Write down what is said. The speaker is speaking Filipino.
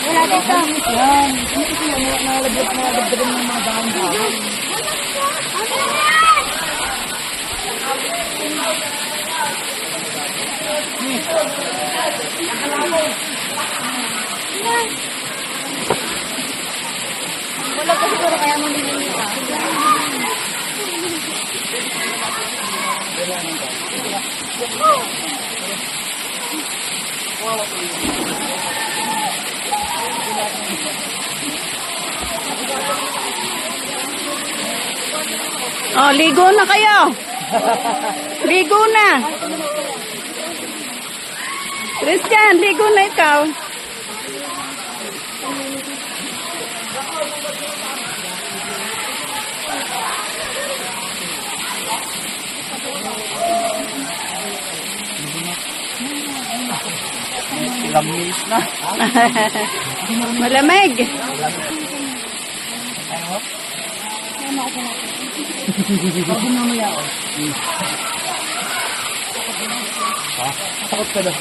Wala dito. Yan. Ano kasi yan? Nalagdagan ng mga dahon-dahon. Wala pa siguro kaya mo nililita. Oh, ligo na kayo. Ligo na. Christian, ligo na ikaw. Ilang minutes na. Malamig. Sabi mamaya, oh. Ha? Takot ka na.